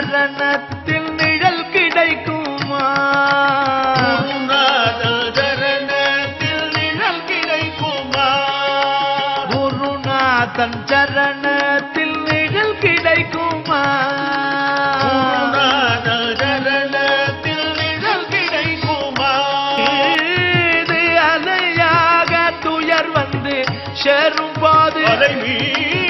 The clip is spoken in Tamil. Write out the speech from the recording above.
சரணத்தில் நிழல் கிடைக்குமா சரணத்தில் நிழல் கிடைக்குமா குருநாதன் சரணத்தில் நிழல் கிடைக்குமா சரணத்தில் நிழல் கிடைக்குமா இது அலையாக துயர் வந்து சேரும் போது அலை மீது